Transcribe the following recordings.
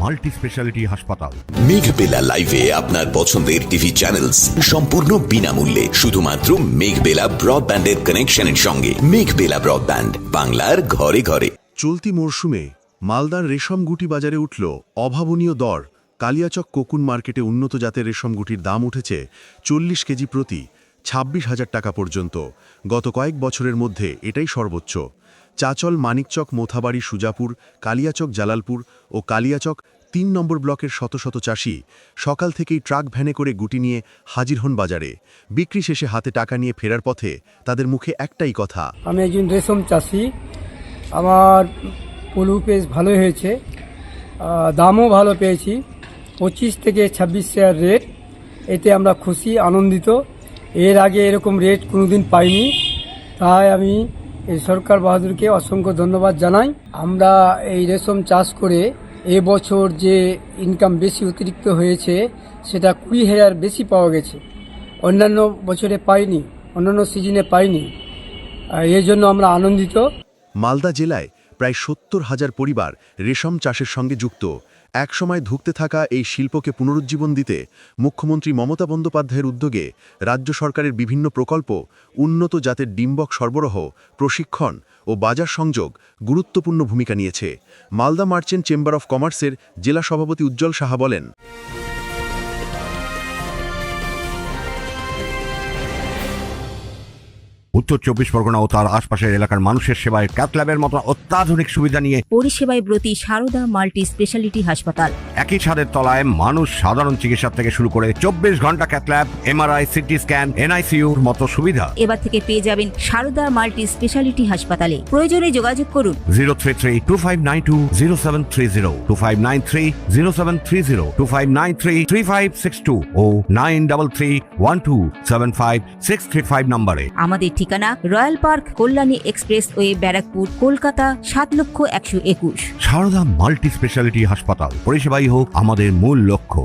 Multi speciality হাসপাতাল। মেঘবেলা লাইভে আপনার পছন্দের টিভি চ্যানেলস সম্পূর্ণ বিনামূল্যে, শুধুমাত্র মেঘবেলা ব্রডব্যান্ডের কানেকশনের সঙ্গে। মেঘবেলা ব্রডব্যান্ড, বাংলার ঘরে ঘরে। চলতি মরশুমে মালদার রেশম গুটি বাজারে উঠল অভাবনীয় দর। কালিয়াচক কোকুন মার্কেটে উন্নত জাতের রেশম গুটির দাম উঠেছে 40 কেজি প্রতি 26,000 টাকা পর্যন্ত। গত কয়েক বছরের মধ্যে এটাই সর্বোচ্চ। চাচল, মানিকচক, মোথাবাড়ি, সুজাপুর, কালিয়াচক, জালালপুর ও কালিয়াচক 3 নম্বর ব্লকের শত শত চাষি সকাল থেকেই ট্রাক ভ্যানে করে গুটি নিয়ে হাজির হন বাজারে। বিক্রি শেষে হাতে টাকা নিয়ে ফেরার পথে তাদের মুখে একটাই কথা, আমি একজন রেশম চাষি, আমার পলু বেশ ভালো হয়েছে, দামও ভালো পেয়েছি। 25 থেকে 26 টাকার রেট, এতে আমরা খুশি, আনন্দিত। এর আগে এরকম রেট কোনোদিন পাইনি, তাই আমি এই সরকার বাহাদুরকে অসংখ্য ধন্যবাদ জানাই। আমরা এই রেশম চাষ করে এবছর যে ইনকাম বেশি অতিরিক্ত হয়েছে সেটা 20,000 বেশি পাওয়া গেছে, অন্যান্য বছরে পাইনি, অন্যান্য সিজনে পাইনি। এর জন্য আমরা আনন্দিত। মালদা জেলায় প্রায় 70,000 পরিবার রেশম চাষের সঙ্গে যুক্ত। একসময় ধুঁকতে থাকা এই শিল্পকে পুনরুজ্জীবন দিতে মুখ্যমন্ত্রী মমতা বন্দ্যোপাধ্যায়ের উদ্যোগে রাজ্য সরকারের বিভিন্ন প্রকল্প, উন্নত জাতের ডিম্বক সরবরাহ, প্রশিক্ষণ ও বাজার সংযোগ গুরুত্বপূর্ণ ভূমিকা নিয়েছে। মালদা মার্চেন্ট চেম্বার অফ কমার্সের জেলা সভাপতি উজ্জ্বল সাহা বলেন, উত্তর 24 পরগনা ও তার আশপাশের এলাকার মানুষের সেবায় ক্যাথ ল্যাবের মতো অত্যাধুনিক সুবিধা নিয়ে পরিষেবায় ব্রতী সারদা মাল্টি স্পেশালিটি হাসপাতাল। একই ছাদের তলায় মানুষ সাধারণ চিকিৎসা থেকে শুরু করে 24 ঘন্টা cath lab, MRI, CT scan, এনআইসিইউর মতো সুবিধা এবার থেকে পেয়ে যাবেন সারদা মাল্টি স্পেশালিটি হাসপাতালে। প্রয়োজনে যোগাযোগ করুন 033-2592-0730, 2593-0730, 2593-3562 ও 9331275635 নম্বরে। আমাদের ঠিকানা royal park, Kalyani express way, Barrackpore, Kolkata 7,01,21। Sarada multi speciality হাসপাতাল, পরিষেবাই হোক আমাদের মূল লক্ষ্য।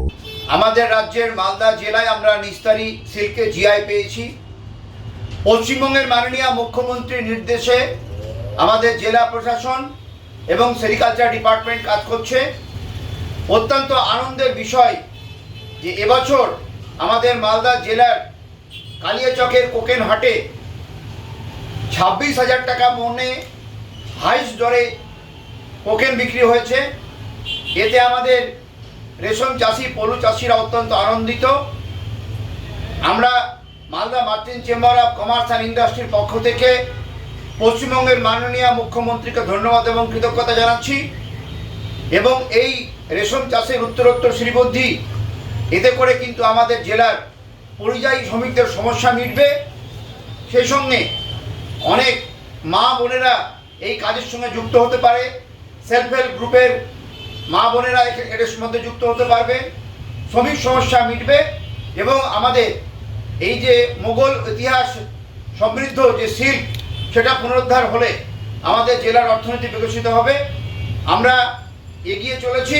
আমাদের রাজ্যের মালদা জেলায় আমরা নিস্তারি সিল্কে জিআই পেয়েছি। পশ্চিমবঙ্গের মাননীয় মুখ্যমন্ত্রীর নির্দেশে আমাদের জেলা প্রশাসন এবং সেরিকালচার ডিপার্টমেন্ট কাজ করছে। অত্যন্ত আনন্দের বিষয় যে এবছর আমাদের মালদা জেলার কালিয়াচকের কোকেন হাটে 26,000 টাকা মনে হাইস্ট দরে কোকেন বিক্রি হয়েছে। এতে আমাদের রেশম চাষি, পলু চাষিরা অত্যন্ত আনন্দিত। আমরা Malda merchant chamber of commerce and ইন্ডাস্ট্রির পক্ষ থেকে পশ্চিমবঙ্গের মাননীয় মুখ্যমন্ত্রীকে ধন্যবাদ এবং কৃতজ্ঞতা জানাচ্ছি। এবং এই রেশম চাষের উত্তরোত্তর শ্রীবৃদ্ধি, এতে করে কিন্তু আমাদের জেলার পরিযায়ী শ্রমিকদের সমস্যা মিটবে। সেই সঙ্গে অনেক মা বোনেরা এই কাজের সঙ্গে যুক্ত হতে পারে, সেলফ হেল্প গ্রুপের মা বোনেরা এর মধ্যে যুক্ত হতে পারবে, শ্রমিক সমস্যা মিটবে এবং আমাদের এই যে মোগল ইতিহাস সমৃদ্ধ যে সিল্ক, সেটা পুনরুদ্ধার হলে আমাদের জেলার অর্থনীতি বিকশিত হবে। আমরা এগিয়ে চলেছি,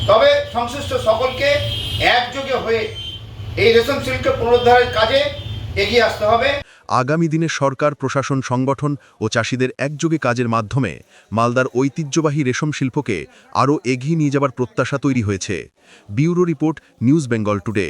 তবে সংশ্লিষ্ট সকলকে একযোগে হয়ে এই রেশম সিল্ককে পুনরুদ্ধারের কাজে এগিয়ে আসতে হবে। আগামী দিনে সরকার, প্রশাসন, সংগঠন ও চাষিদের একযোগে কাজের মাধ্যমে মালদার ঐতিহ্যবাহী রেশম শিল্পকে আরও এগিয়ে নিয়ে যাবার প্রত্যাশা তৈরি হয়েছে। Bureau report, news Bengal today.